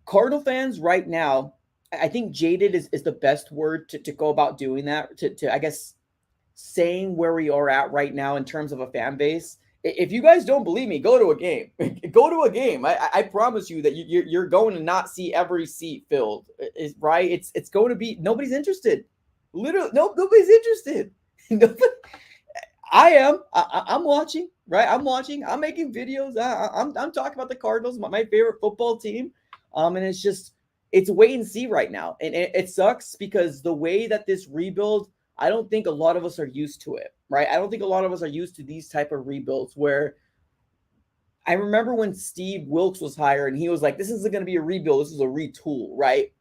Cardinal fans right now. I think jaded is the best word to go about doing that, to I guess saying where we are at right now in terms of a fan base. If you guys don't believe me, go to a game. Go to a game. I promise you that you're going to not see every seat filled. Right? It's going to be nobody's interested. Literally, nobody's interested. Nobody, I am. I'm watching. Right? I'm watching. I'm making videos. I'm talking about the Cardinals, my favorite football team. And it's wait and see right now, and it sucks because the way that this rebuild, I don't think a lot of us are used to it. Right? I don't think a lot of us are used to these type of rebuilds where I remember when Steve Wilkes was hired and he was like, "This isn't going to be a rebuild. This is a retool." Right?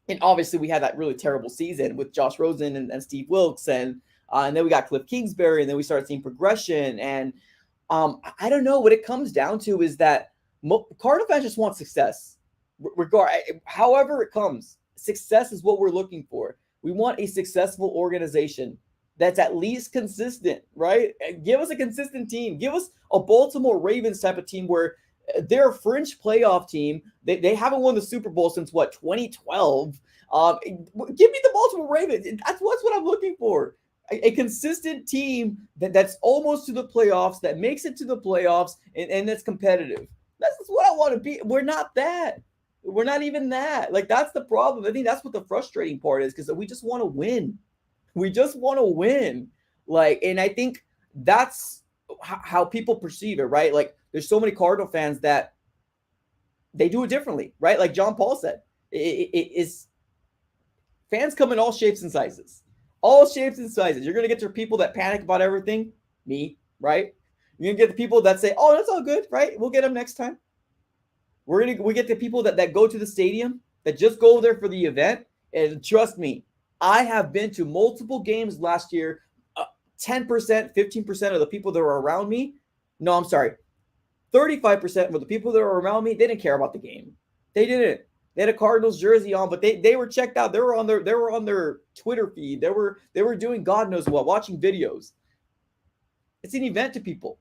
And obviously we had that really terrible season with Josh Rosen and Steve Wilkes, and then we got Cliff Kingsbury, and then we started seeing progression. And I don't know what it comes down to is that Cardinal fans just want success, however it comes. Success is what we're looking for. We want a successful organization that's at least consistent, right? Give us a consistent team. Give us a Baltimore Ravens type of team where they're a fringe playoff team. They haven't won the Super Bowl since what, 2012. Give me the Baltimore Ravens. That's what I'm looking for. A consistent team that's almost to the playoffs, that makes it to the playoffs, and that's competitive. That's what I want to be. We're not that. We're not even that. Like, that's the problem. I think that's what the frustrating part is, because we just want to win. We just want to win. Like, and I think that's how people perceive it, right? Like, there's so many Cardinal fans that they do it differently, right? Like John Paul said, it is fans come in all shapes and sizes. All shapes and sizes. You're going to get your people that panic about everything, me, right? You're going to get the people that say, oh, that's all good, right? We'll get them next time. We get the people that go to the stadium, that just go there for the event. And trust me, I have been to multiple games last year. 10%, 15% of the people that were around me, no, I'm sorry, 35% of the people that were around me, they didn't care about the game. They didn't. They had a Cardinals jersey on, but they were checked out. They were on their Twitter feed. They were doing God knows what, watching videos. It's an event to people.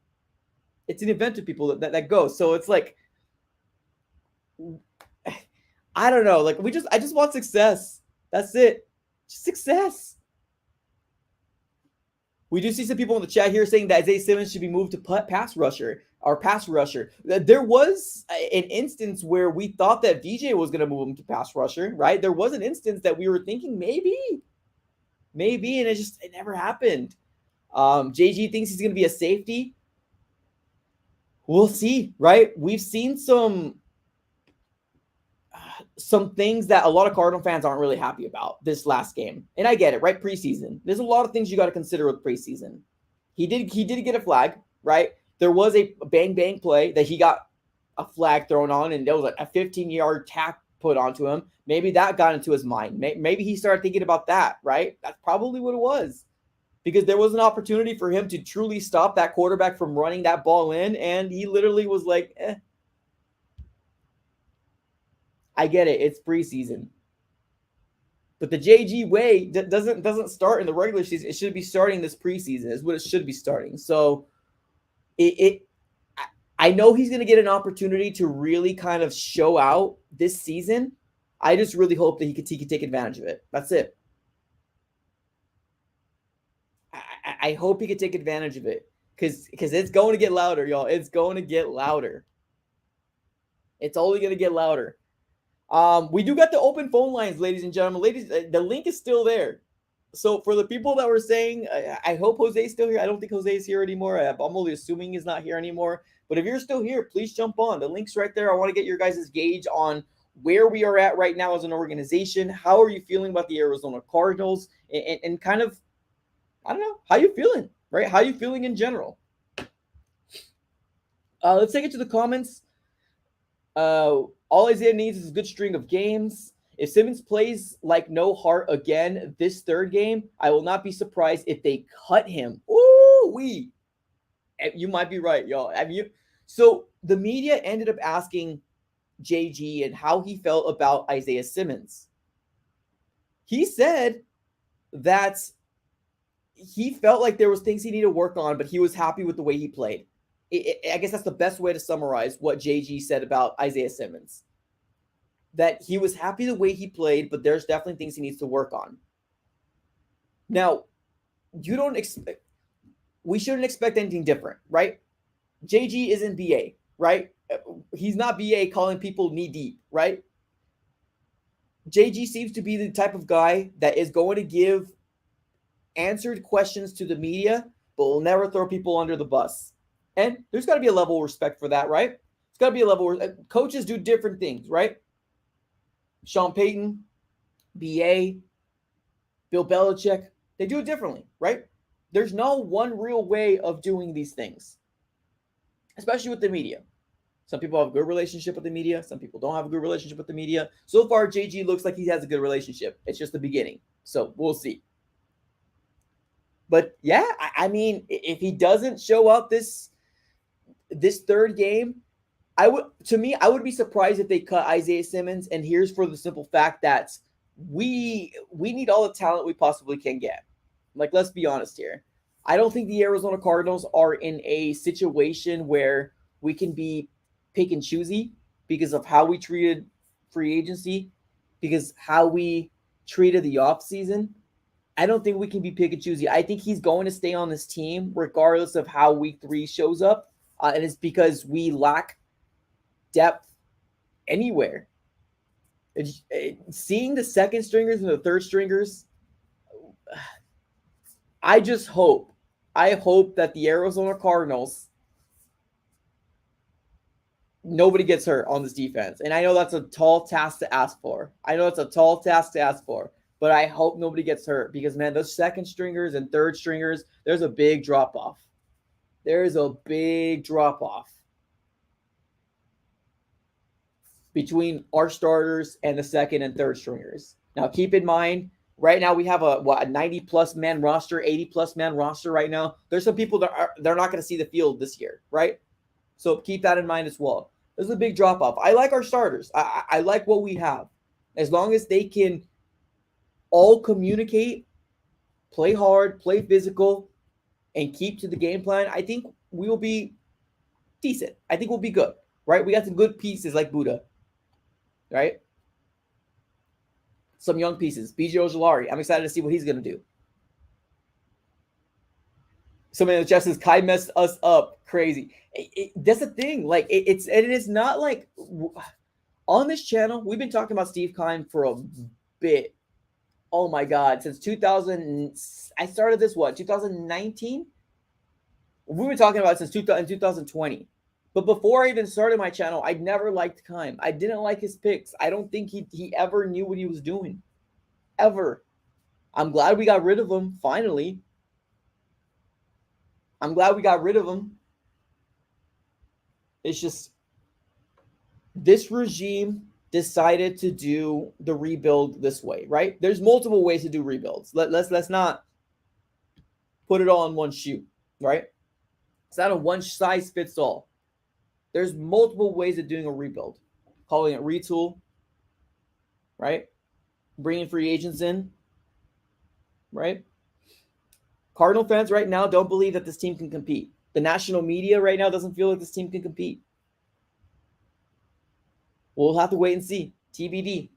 It's an event to people that goes. So it's like, I don't know. Like, I just want success. That's it. Just success. We do see some people in the chat here saying that Isaiah Simmons should be moved to pass rusher. There was an instance where we thought that VJ was going to move him to pass rusher, right? There was an instance that we were thinking maybe, and it never happened. JG thinks he's going to be a safety. We'll see, right? We've seen some things that a lot of Cardinal fans aren't really happy about this last game. And I get it, right? Preseason. There's a lot of things you got to consider with preseason. He did get a flag, right? There was a bang play that he got a flag thrown on, and there was a 15-yard tack put onto him. Maybe that got into his mind. Maybe he started thinking about that, right? That's probably what it was. Because there was an opportunity for him to truly stop that quarterback from running that ball in, and he literally was like, I get it. It's preseason. But the JG way doesn't start in the regular season. It should be starting this preseason is what it should be starting. So I know he's going to get an opportunity to really kind of show out this season. I just really hope that he could take advantage of it. That's it. I hope he could take advantage of it because it's going to get louder, y'all. It's going to get louder. It's only going to get louder. We do got the open phone lines, ladies and gentlemen. Ladies, the link is still there. So for the people that were saying, I hope Jose's still here. I don't think Jose's here anymore. I'm only assuming he's not here anymore. But if you're still here, please jump on. The link's right there. I want to get your guys' gauge on where we are at right now as an organization. How are you feeling about the Arizona Cardinals? And kind of, I don't know, how you feeling, right? How you feeling in general? Let's take it to the comments. All Isaiah needs is a good string of games. If Simmons plays like no heart again this third game, I will not be surprised if they cut him. Ooh, you might be right, y'all. So the media ended up asking JG and how he felt about Isaiah Simmons. He said that he felt like there was things he needed to work on, but he was happy with the way he played. I guess that's the best way to summarize what JG said about Isaiah Simmons. That he was happy the way he played, but there's definitely things he needs to work on. Now, we shouldn't expect anything different, right? JG isn't BA, right? He's not BA calling people knee deep, right? JG seems to be the type of guy that is going to give answered questions to the media, but will never throw people under the bus. And there's got to be a level of respect for that, right? It's got to be a level where coaches do different things, right? Sean Payton, BA, Bill Belichick, they do it differently, right? There's no one real way of doing these things, especially with the media. Some people have a good relationship with the media. Some people don't have a good relationship with the media. So far, JG looks like he has a good relationship. It's just the beginning. So we'll see. But yeah, I mean, if he doesn't show up this third game, I would be surprised if they cut Isaiah Simmons. And here's for the simple fact that we need all the talent we possibly can get. Like, let's be honest here. I don't think the Arizona Cardinals are in a situation where we can be pick and choosy because of how we treated free agency, because how we treated the offseason. I don't think we can be pick and choosy. I think he's going to stay on this team regardless of how week 3 shows up. And it's because we lack depth anywhere. Seeing the second stringers and the third stringers, I hope that the Arizona Cardinals, nobody gets hurt on this defense. And I know that's a tall task to ask for. But I hope nobody gets hurt because, man, those second stringers and third stringers, there's a big drop-off. Between our starters and the second and third stringers. Now, keep in mind, right now we have a 90-plus man roster, 80-plus man roster right now. There's some people they're not going to see the field this year, right? So keep that in mind as well. There's a big drop-off. I like our starters. I like what we have. As long as they can all communicate, play hard, play physical, and keep to the game plan, I think we will be decent. I think we'll be good, right? We got some good pieces like Buddha, right? Some young pieces. BJ Ojolari. I'm excited to see what he's going to do. Somebody in the chat says, Kai messed us up. Crazy. That's the thing. Like, it is not like on this channel, we've been talking about Steve Keim for a bit. Oh my God. Since 2000, I started this, 2019? We've been talking about it since 2020. But before I even started my channel, I never liked Keim. I didn't like his picks. I don't think he ever knew what he was doing. Ever. I'm glad we got rid of him, finally. I'm glad we got rid of him. It's just this regime decided to do the rebuild this way, right? There's multiple ways to do rebuilds. Let's not put it all in one shoe, right? It's not a one size fits all. There's multiple ways of doing a rebuild. Calling it retool, right? Bringing free agents in, right? Cardinal fans right now don't believe that this team can compete. The national media right now doesn't feel like this team can compete. We'll have to wait and see. TBD.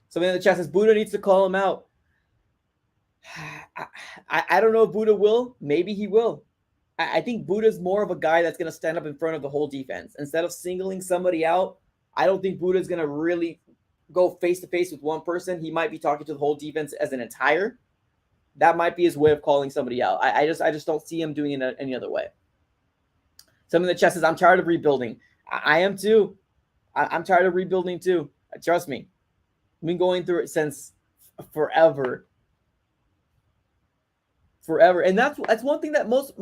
Somebody in the chat says Buddha needs to call him out. I don't know if Buddha will. Maybe he will. I think Buddha's more of a guy that's going to stand up in front of the whole defense. Instead of singling somebody out, I don't think Buddha's going to really go face-to-face with one person. He might be talking to the whole defense as an entire. That might be his way of calling somebody out. I just don't see him doing it any other way. Some in the chat says, I'm tired of rebuilding. I am too. I'm tired of rebuilding too. Trust me. I've been going through it since forever. Forever. And that's one thing that most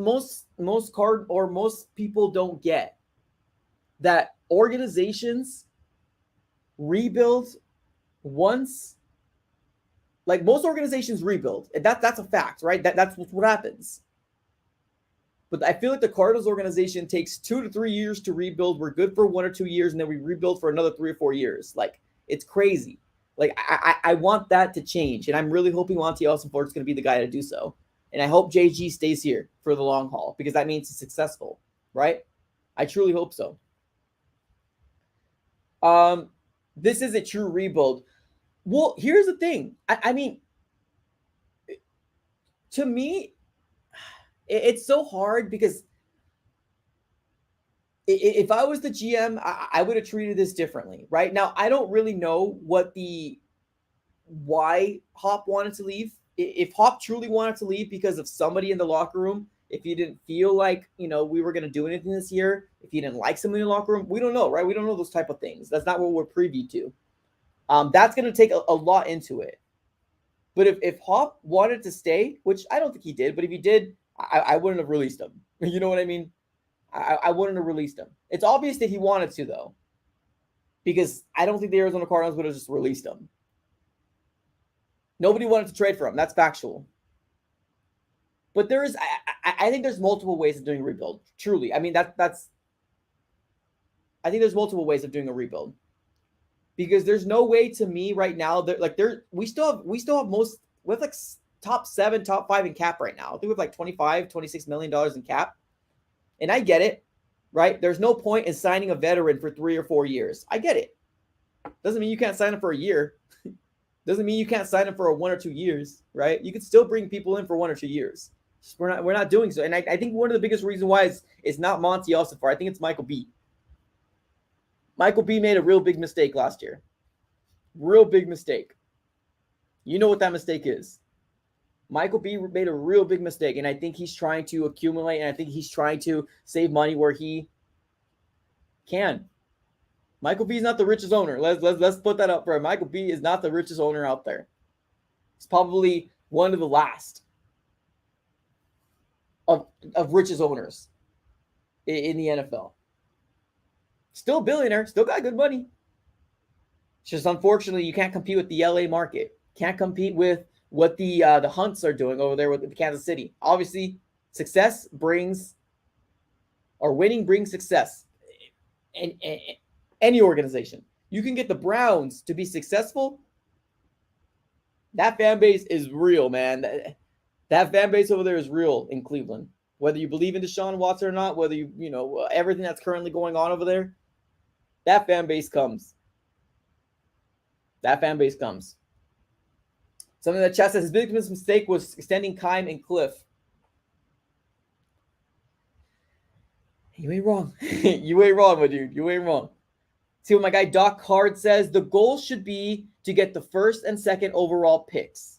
people don't get. That organizations rebuild once, like most organizations rebuild. That's a fact, right? That's what happens. But I feel like the Cardinals organization takes 2 to 3 years to rebuild. We're good for 1 or 2 years, and then we rebuild for another 3 or 4 years. Like, it's crazy. Like, I want that to change, and I'm really hoping Monty Ossenfort is going to be the guy to do so. And I hope JG stays here for the long haul, because that means he's successful, right? I truly hope so. This is a true rebuild. Well, here's the thing. I mean, to me, it's so hard because if I was the GM, I would have treated this differently, right? Now, I don't really know why Hop wanted to leave. If Hop truly wanted to leave because of somebody in the locker room, if he didn't feel like, we were going to do anything this year, if he didn't like somebody in the locker room, we don't know, right? We don't know those type of things. That's not what we're privy to. That's going to take a lot into it. But if Hop wanted to stay, which I don't think he did, but if he did, I wouldn't have released him. You know what I mean? I wouldn't have released him. It's obvious that he wanted to, though, because I don't think the Arizona Cardinals would have just released him. Nobody wanted to trade for him. That's factual. But I think there's multiple ways of doing a rebuild. Truly, I mean I think there's multiple ways of doing a rebuild, because there's no way to me right now that we still have most with like top 7, top 5 in cap right now. I think we have like $26 million in cap. And I get it, right? There's no point in signing a veteran for 3 or 4 years. I get it. Doesn't mean you can't sign him for a year. Doesn't mean you can't sign him for 1 or 2 years, right? You could still bring people in for 1 or 2 years. Just we're not doing so. And I think one of the biggest reasons why is not Monty Ossenfort. I think it's Michael B. Michael B made a real big mistake last year. Real big mistake. You know what that mistake is. Michael B made a real big mistake, and I think he's trying to accumulate, and I think he's trying to save money where he can. Michael B is not the richest owner. Let's put that up for him. Michael B is not the richest owner out there. He's probably one of the last of richest owners in the NFL. Still a billionaire, still got good money. It's just unfortunately you can't compete with the LA market. Can't compete with what the Hunts are doing over there with Kansas City. Obviously, winning brings success. And any organization. You can get the Browns to be successful. That fan base is real, man. That fan base over there is real in Cleveland. Whether you believe in Deshaun Watson or not, whether everything that's currently going on over there, that fan base comes. That fan base comes. Something that Chad says his biggest mistake was extending Kime and Cliff. You ain't wrong. You ain't wrong, my dude. You ain't wrong. See what my guy Doc Hard says. The goal should be to get the 1st and 2nd overall picks.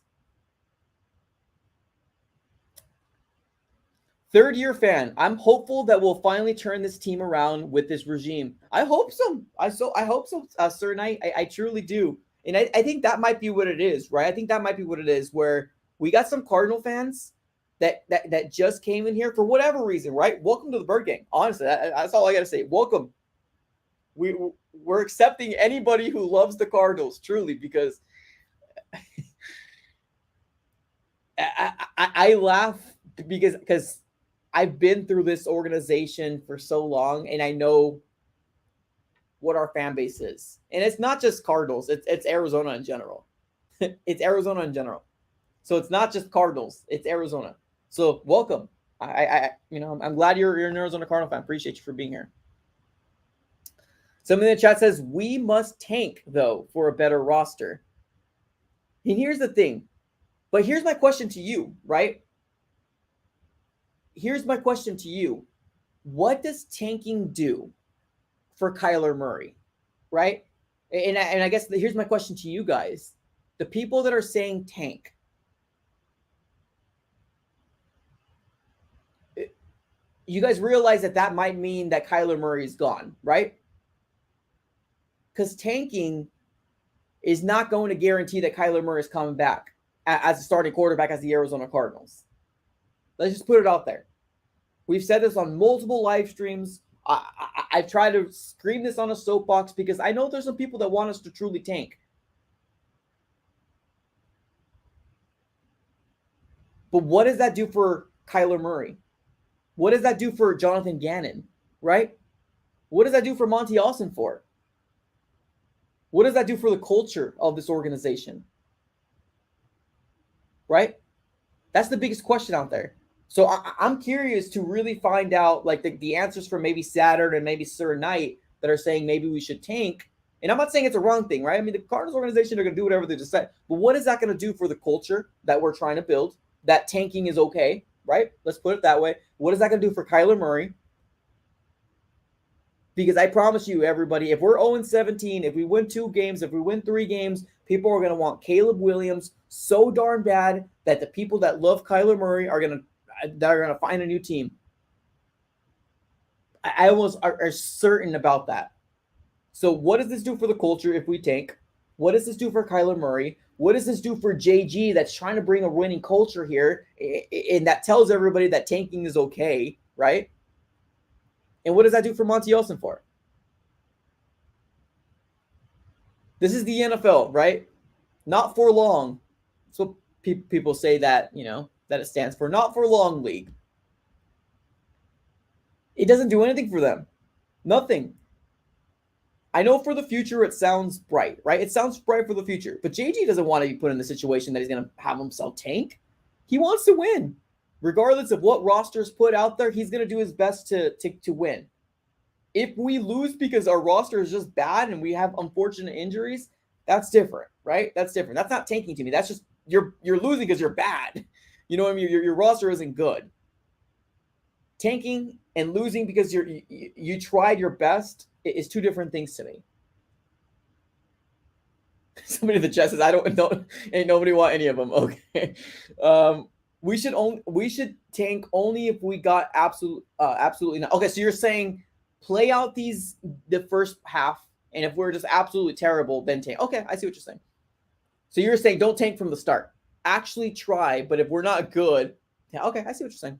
3rd-year fan. I'm hopeful that we'll finally turn this team around with this regime. I hope so. I hope so, Sir Knight. I truly do. And I think that might be what it is, right? I think that might be what it is, where we got some Cardinal fans that just came in here for whatever reason, right? Welcome to the Bird Gang. Honestly, that's all I got to say. Welcome. We're accepting anybody who loves the Cardinals, truly, because I laugh because I've been through this organization for so long, and I know what our fan base is. And it's not just Cardinals, it's Arizona in general. It's Arizona in general. So it's not just Cardinals, it's Arizona. So welcome. I'm glad you're an Arizona Cardinal fan. Appreciate you for being here. Something in the chat says, we must tank, though, for a better roster. And here's the thing. But here's my question to you, right? Here's my question to you. What does tanking do for Kyler Murray, right? And I guess here's my question to you guys. The people that are saying tank, you guys realize that might mean that Kyler Murray is gone, right? Because tanking is not going to guarantee that Kyler Murray is coming back as a starting quarterback as the Arizona Cardinals. Let's just put it out there. We've said this on multiple live streams. I've tried to scream this on a soapbox because I know there's some people that want us to truly tank. But what does that do for Kyler Murray? What does that do for Jonathan Gannon, right? What does that do for Monty Ossenfort? What does that do for the culture of this organization? Right? That's the biggest question out there. So I'm curious to really find out like the answers from maybe Saturn and maybe Sir Knight that are saying maybe we should tank. And I'm not saying it's a wrong thing, right? I mean, the Cardinals organization are going to do whatever they decide. But what is that going to do for the culture that we're trying to build? That tanking is okay, right? Let's put it that way. What is that going to do for Kyler Murray? Because I promise you, everybody, if we're 0-17, if we win 2 games, if we win 3 games, people are going to want Caleb Williams so darn bad that the people that love Kyler Murray are going to find a new team. I almost are certain about that. So what does this do for the culture if we tank? What does this do for Kyler Murray? What does this do for JG that's trying to bring a winning culture here and that tells everybody that tanking is okay, right? And what does that do for Monty Ossenfort? This is the NFL, right? Not for long. That's what people say that, that it stands for. Not for long league. It doesn't do anything for them. Nothing. I know for the future it sounds bright, right? It sounds bright for the future. But JG doesn't want to be put in the situation that he's going to have himself tank. He wants to win. Regardless of what rosters put out there, he's going to do his best to win. If we lose because our roster is just bad and we have unfortunate injuries, that's different, right? That's different. That's not tanking to me. That's just you're losing because you're bad. You know what I mean? Your roster isn't good. Tanking and losing because you tried your best is 2 different things to me. Somebody in the chat says, I don't know, ain't nobody want any of them. Okay. We should tank only if we got absolutely not. Okay, so you're saying play out the first half, and if we're just absolutely terrible, then tank. Okay, I see what you're saying. So you're saying don't tank from the start. Actually try, but if we're not good, okay, I see what you're saying.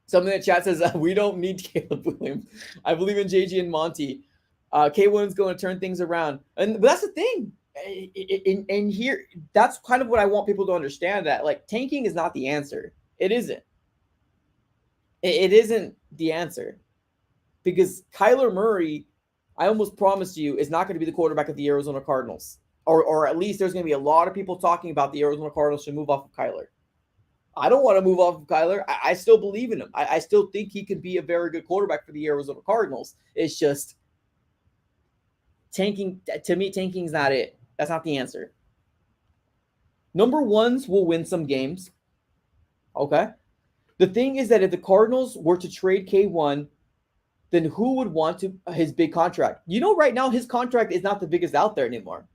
Something in the chat says we don't need Caleb Williams. I believe in JG and Monty. K Williams going to turn things around, but that's the thing. And here, that's kind of what I want people to understand, that like tanking is not the answer. It isn't. It isn't the answer, because Kyler Murray, I almost promise you, is not going to be the quarterback of the Arizona Cardinals, or at least there's going to be a lot of people talking about the Arizona Cardinals should move off of Kyler. I don't want to move off of Kyler. I still believe in him. I still think he could be a very good quarterback for the Arizona Cardinals. It's just tanking. To me, tanking's not it. That's not the answer. Number ones will win some games. Okay. The thing is that if the Cardinals were to trade K1, then who would want his big contract? Right now his contract is not the biggest out there anymore.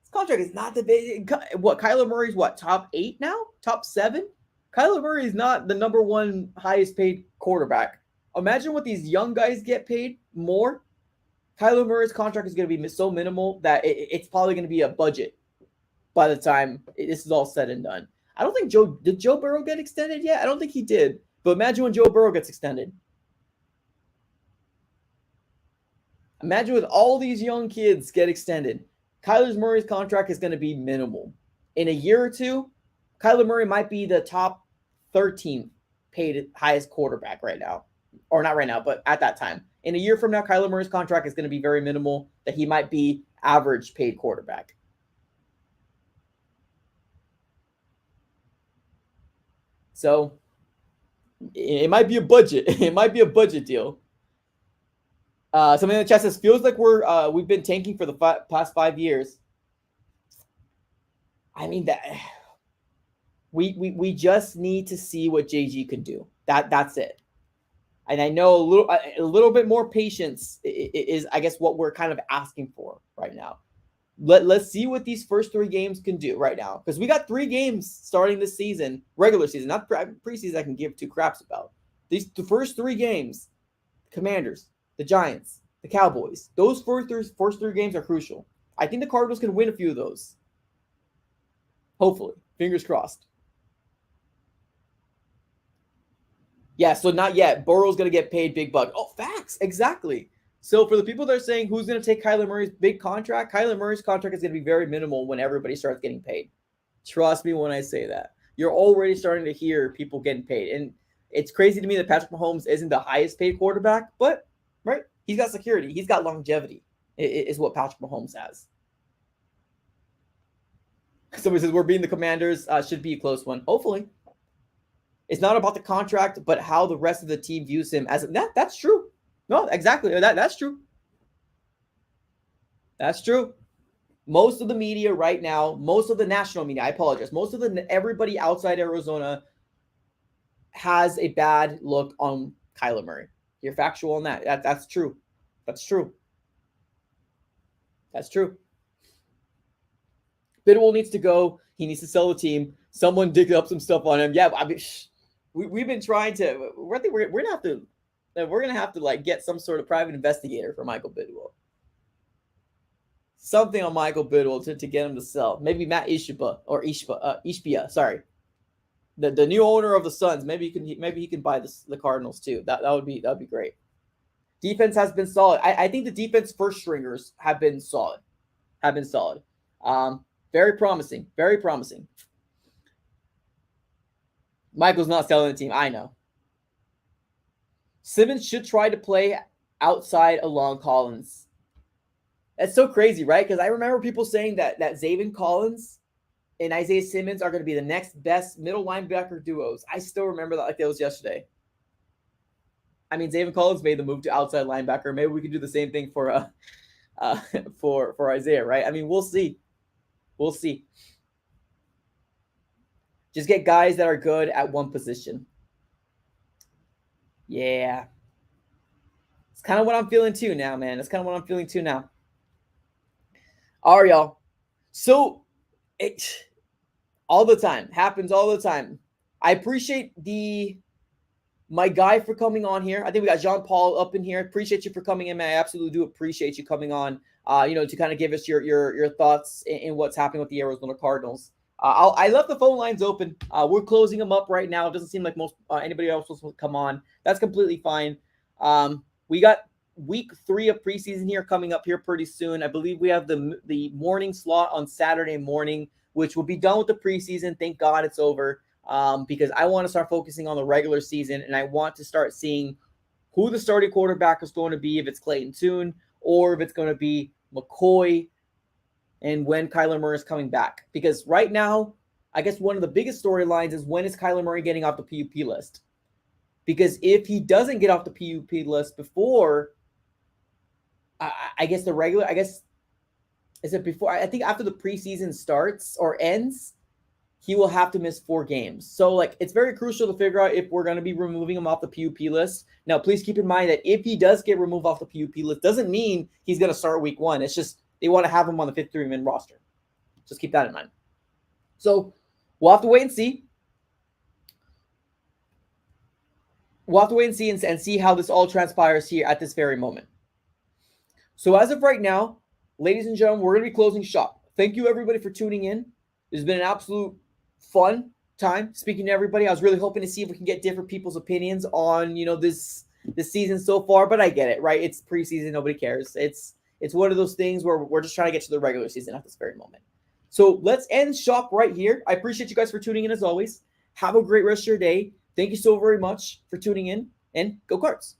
His contract is not the big. What, Kyler Murray's what, top 8 now? Top 7? Kyler Murray is not the number 1 highest paid quarterback. Imagine what these young guys get paid more. Kyler Murray's contract is going to be so minimal that it's probably going to be a budget by the time this is all said and done. I don't think did Joe Burrow get extended yet? I don't think he did. But imagine when Joe Burrow gets extended. Imagine with all these young kids get extended. Kyler Murray's contract is going to be minimal. In a year or two, Kyler Murray might be the top 13 paid highest quarterback right now. Or not right now, but at that time. In a year from now, Kyler Murray's contract is going to be very minimal, that he might be average paid quarterback. So it might be a budget. It might be a budget deal. Something in the chat says, feels like we've been tanking for the past 5 years. I mean, that we just need to see what JG can do. That's it. And I know a little bit more patience is, I guess, what we're kind of asking for right now. Let's see what these first 3 games can do right now, because we got 3 games starting this season, regular season, not preseason. I can give 2 craps about the first 3 games: Commanders, the Giants, the Cowboys. Those first three games are crucial. I think the Cardinals can win a few of those. Hopefully. Fingers crossed. Yeah, so not yet. Burrow's going to get paid big bucks. Oh, facts. Exactly. So for the people that are saying who's going to take Kyler Murray's big contract, Kyler Murray's contract is going to be very minimal when everybody starts getting paid. Trust me when I say that. You're already starting to hear people getting paid. And it's crazy to me that Patrick Mahomes isn't the highest paid quarterback, but, right, he's got security. He's got longevity, is what Patrick Mahomes has. Somebody says, we're beating the Commanders. Should be a close one. Hopefully. It's not about the contract, but how the rest of the team views him as that's true. No, exactly. That's true. That's true. Most of the media right now, most of the national media, I apologize, most of everybody outside Arizona has a bad look on Kyler Murray. You're factual on that. That's true. That's true. That's true. Bidwell needs to go. He needs to sell the team. Someone dig up some stuff on him. Yeah, I mean, we've been trying to. I think we're gonna have to like get some sort of private investigator for Michael Bidwell. Something on Michael Bidwell to get him to sell. Maybe Matt Ishbia. Sorry, the new owner of the Suns. Maybe he can buy the Cardinals too. That would be great. Defense has been solid. I think the defense first stringers have been solid. Very promising. Very promising. Michael's not selling the team. I know. Simmons should try to play outside along Collins. That's so crazy, right? Because I remember people saying that Zaven Collins and Isaiah Simmons are going to be the next best middle linebacker duos. I still remember that like that was yesterday. I mean, Zaven Collins made the move to outside linebacker. Maybe we can do the same thing for Isaiah, right? I mean, we'll see. We'll see. Just get guys that are good at one position. Yeah. It's kind of what I'm feeling too now, man. It's kind of what I'm feeling too now. All right, y'all. So it all the time happens all the time. I appreciate my guy for coming on here. I think we got Jean Paul up in here. Appreciate you for coming in, man. I absolutely do appreciate you coming on. To kind of give us your thoughts in what's happening with the Arizona Cardinals. I left the phone lines open. We're closing them up right now. It doesn't seem like anybody else wants to come on. That's completely fine. We got week 3 of preseason here coming up here pretty soon. I believe we have the morning slot on Saturday morning, which will be done with the preseason. Thank God it's over, because I want to start focusing on the regular season, and I want to start seeing who the starting quarterback is going to be, if it's Clayton Tune or if it's going to be McCoy, and when Kyler Murray is coming back. Because right now, I guess one of the biggest storylines is when is Kyler Murray getting off the PUP list? Because if he doesn't get off the PUP list before, I guess is it before? I think after the preseason starts or ends, he will have to miss 4 games. So, it's very crucial to figure out if we're going to be removing him off the PUP list. Now, please keep in mind that if he does get removed off the PUP list, doesn't mean he's going to start week 1. It's just they want to have him on the 53-man roster. Just keep that in mind. So, we'll have to wait and see. And see how this all transpires here at this very moment. So, as of right now, ladies and gentlemen, we're going to be closing shop. Thank you, everybody, for tuning in. It's been an absolute fun time speaking to everybody. I was really hoping to see if we can get different people's opinions on, this season so far, but I get it, right? It's preseason. Nobody cares. It's one of those things where we're just trying to get to the regular season at this very moment. So let's end shop right here. I appreciate you guys for tuning in as always. Have a great rest of your day. Thank you so very much for tuning in, and go Cards.